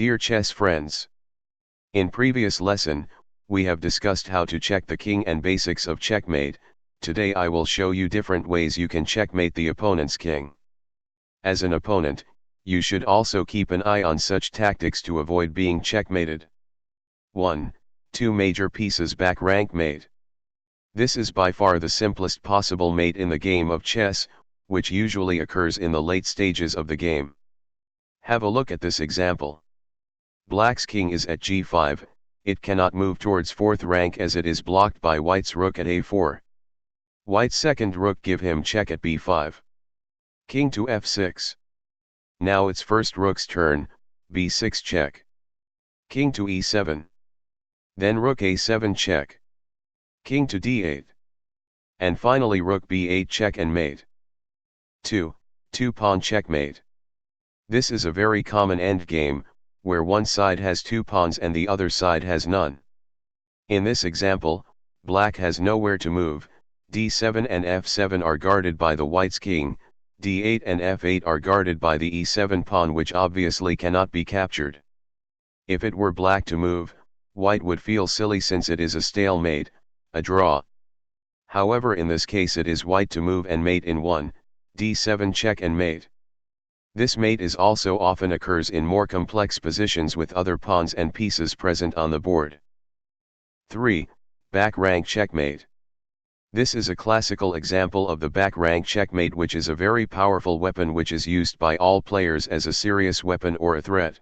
Dear chess friends, in previous lesson, we have discussed how to check the king and basics of checkmate. Today I will show you different ways you can checkmate the opponent's king. As an opponent, you should also keep an eye on such tactics to avoid being checkmated. 1. Two major pieces back rank mate. This is by far the simplest possible mate in the game of chess, which usually occurs in the late stages of the game. Have a look at this example. Black's king is at g5, it cannot move towards 4th rank as it is blocked by white's rook at a4. White's second rook give him check at b5. King to f6. Now it's first rook's turn, b6 check. King to e7. Then rook a7 check. King to d8. And finally rook b8 check and mate. 2. Two-pawn checkmate. This is a very common endgame, where one side has two pawns and the other side has none. In this example, black has nowhere to move, d7 and f7 are guarded by the white's king, d8 and f8 are guarded by the e7 pawn which obviously cannot be captured. If it were black to move, white would feel silly since it is a stalemate, a draw. However, in this case it is white to move and mate in 1, d7 check and mate. This mate is also often occurs in more complex positions with other pawns and pieces present on the board. 3. Back rank checkmate. This is a classical example of the back rank checkmate, which is a very powerful weapon which is used by all players as a serious weapon or a threat.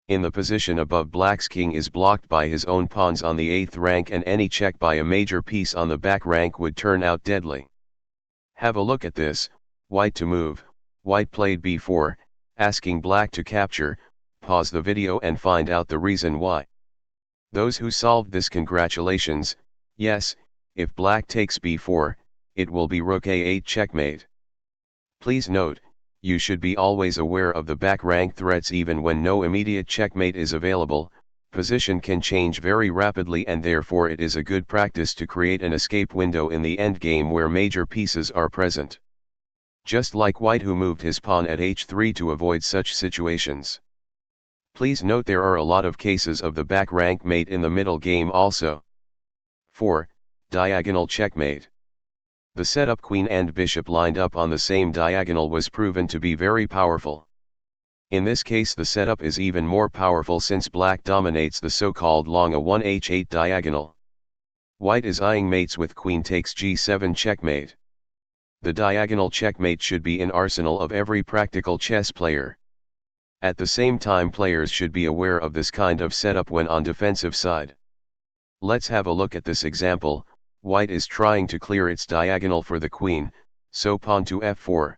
In the position above, black's king is blocked by his own pawns on the 8th rank and any check by a major piece on the back rank would turn out deadly. Have a look at this. White to move, white played b4, asking black to capture. Pause the video and find out the reason why. Those who solved this, congratulations. Yes, if black takes b4, it will be rook a8 checkmate. Please note, you should be always aware of the back rank threats even when no immediate checkmate is available. Position can change very rapidly and therefore it is a good practice to create an escape window in the endgame where major pieces are present. Just like white who moved his pawn at h3 to avoid such situations. Please note there are a lot of cases of the back rank mate in the middle game also. 4. Diagonal checkmate. The setup queen and bishop lined up on the same diagonal was proven to be very powerful. In this case the setup is even more powerful since black dominates the so-called long a1h8 diagonal. White is eyeing mates with queen takes g7 checkmate. The diagonal checkmate should be in arsenal of every practical chess player. At the same time, players should be aware of this kind of setup when on defensive side. Let's have a look at this example. White is trying to clear its diagonal for the queen, so pawn to f4.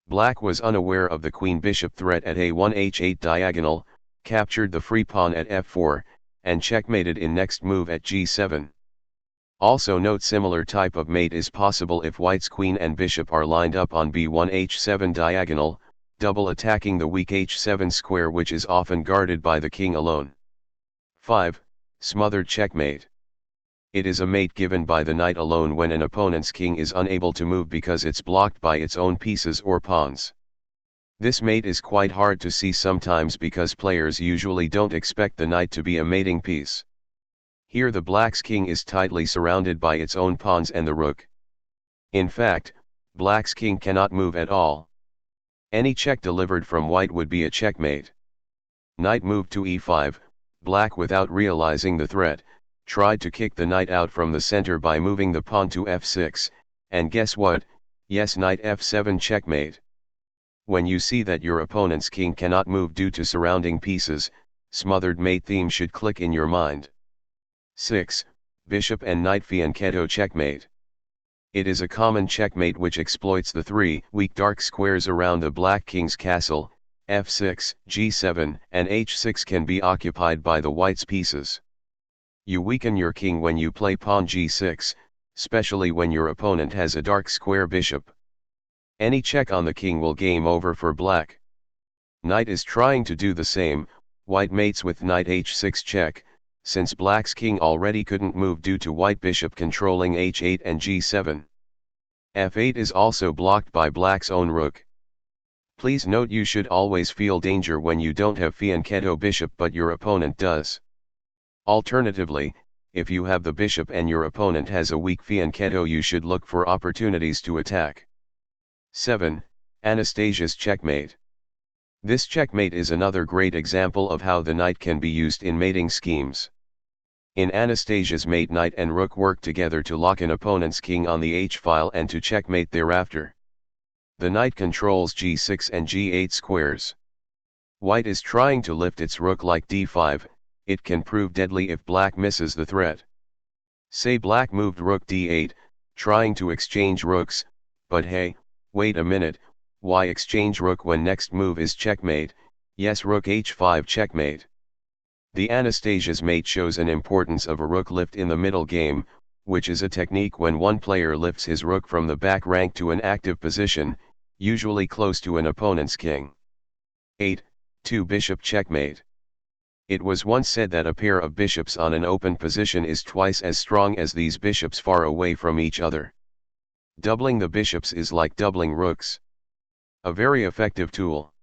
Black was unaware of the queen-bishop threat at a1h8 diagonal, captured the free pawn at f4, and checkmated in next move at g7. Also note similar type of mate is possible if white's queen and bishop are lined up on b1h7 diagonal, double attacking the weak h7 square which is often guarded by the king alone. 5. Smothered checkmate. It is a mate given by the knight alone when an opponent's king is unable to move because it's blocked by its own pieces or pawns. This mate is quite hard to see sometimes because players usually don't expect the knight to be a mating piece. Here the black's king is tightly surrounded by its own pawns and the rook. In fact, black's king cannot move at all. Any check delivered from white would be a checkmate. Knight moved to e5, black without realizing the threat, tried to kick the knight out from the center by moving the pawn to f6, and guess what? Yes, knight f7 checkmate. When you see that your opponent's king cannot move due to surrounding pieces, smothered mate theme should click in your mind. 6. Bishop and knight fianchetto checkmate. It is a common checkmate which exploits the three weak dark squares around the black king's castle. f6, g7, and h6 can be occupied by the white's pieces. You weaken your king when you play pawn g6, especially when your opponent has a dark square bishop. Any check on the king will game over for black. Knight is trying to do the same. White mates with knight h6 check, since black's king already couldn't move due to white bishop controlling h8 and g7. f8 is also blocked by black's own rook. Please note you should always feel danger when you don't have fianchetto bishop but your opponent does. Alternatively, if you have the bishop and your opponent has a weak fianchetto, you should look for opportunities to attack. 7. Anastasia's checkmate. This checkmate is another great example of how the knight can be used in mating schemes. In Anastasia's mate, knight and rook work together to lock an opponent's king on the h-file and to checkmate thereafter. The knight controls g6 and g8 squares. White is trying to lift its rook like d5, it can prove deadly if black misses the threat. Say black moved rook d8, trying to exchange rooks, but hey, wait a minute, why exchange rook when next move is checkmate? Yes, rook h5 checkmate. The Anastasia's mate shows an importance of a rook lift in the middle game, which is a technique when one player lifts his rook from the back rank to an active position, usually close to an opponent's king. 8. 2 bishop checkmate. It was once said that a pair of bishops on an open position is twice as strong as these bishops far away from each other. Doubling the bishops is like doubling rooks. A very effective tool.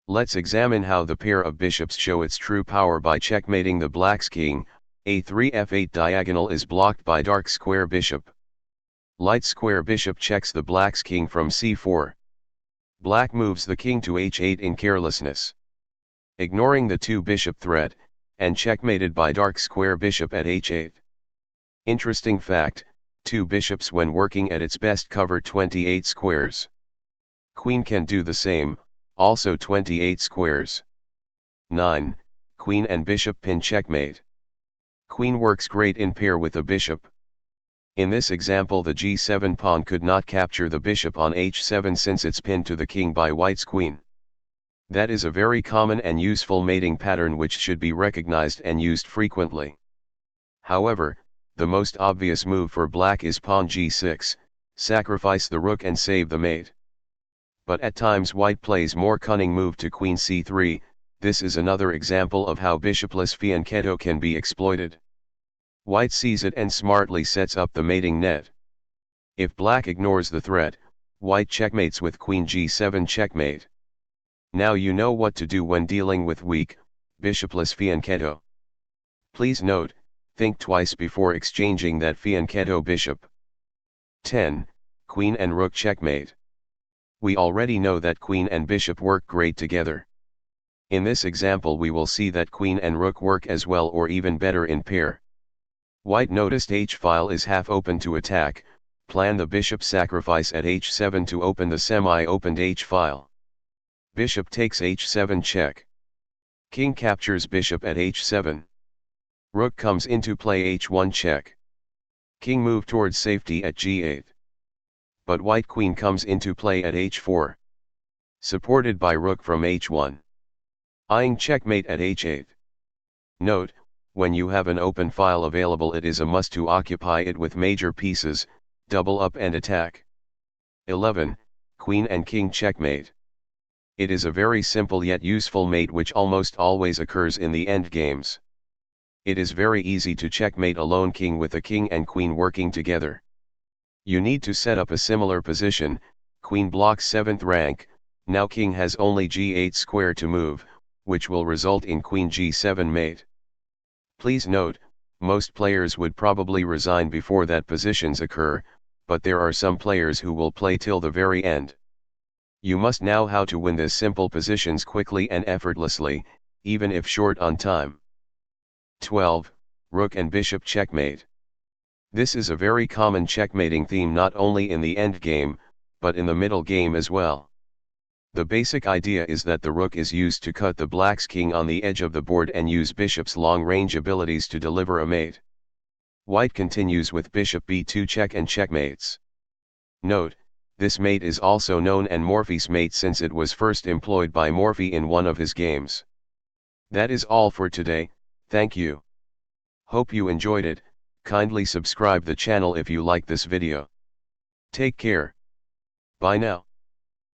Let's examine how the pair of bishops show its true power by checkmating the black's king. A3 f8 diagonal is blocked by dark square bishop. Light square bishop checks the black's king from c4. Black moves the king to h8 in carelessness, ignoring the 2 bishop threat, and checkmated by dark square bishop at h8. Interesting fact, 2 bishops when working at its best cover 28 squares. Queen can do the same, also 28 squares. 9. Queen and bishop pin checkmate. Queen works great in pair with a bishop. In this example, the g7 pawn could not capture the bishop on h7 since it's pinned to the king by white's queen. That is a very common and useful mating pattern which should be recognized and used frequently. However, the most obvious move for black is pawn g6, sacrifice the rook and save the mate. But at times white plays more cunning move to queen c3, this is another example of how bishopless fianchetto can be exploited. White sees it and smartly sets up the mating net. If black ignores the threat, white checkmates with queen g7 checkmate. Now you know what to do when dealing with weak, bishopless fianchetto. Please note, think twice before exchanging that fianchetto bishop. 10. Queen and rook checkmate. We already know that queen and bishop work great together. In this example we will see that queen and rook work as well or even better in pair. White noticed h-file is half open to attack, plan the bishop sacrifice at h7 to open the semi-opened h-file. Bishop takes h7 check. King captures bishop at h7. Rook comes into play h1 check. King move towards safety at g8. But white queen comes into play at h4. Supported by rook from h1. Eyeing checkmate at h8. Note, when you have an open file available it is a must to occupy it with major pieces, double up and attack. 11. Queen and king checkmate. It is a very simple yet useful mate which almost always occurs in the endgames. It is very easy to checkmate a lone king with a king and queen working together. You need to set up a similar position, queen blocks 7th rank, now king has only g8 square to move, which will result in queen g7 mate. Please note, most players would probably resign before that positions occur, but there are some players who will play till the very end. You must know how to win this simple positions quickly and effortlessly, even if short on time. 12. Rook and bishop checkmate. This is a very common checkmating theme not only in the endgame, but in the middle game as well. The basic idea is that the rook is used to cut the black's king on the edge of the board and use bishop's long-range abilities to deliver a mate. White continues with bishop b2 check and checkmates. Note, this mate is also known as Morphy's mate since it was first employed by Morphy in one of his games. That is all for today, thank you. Hope you enjoyed it. Kindly subscribe the channel if you like this video. Take care. Bye now.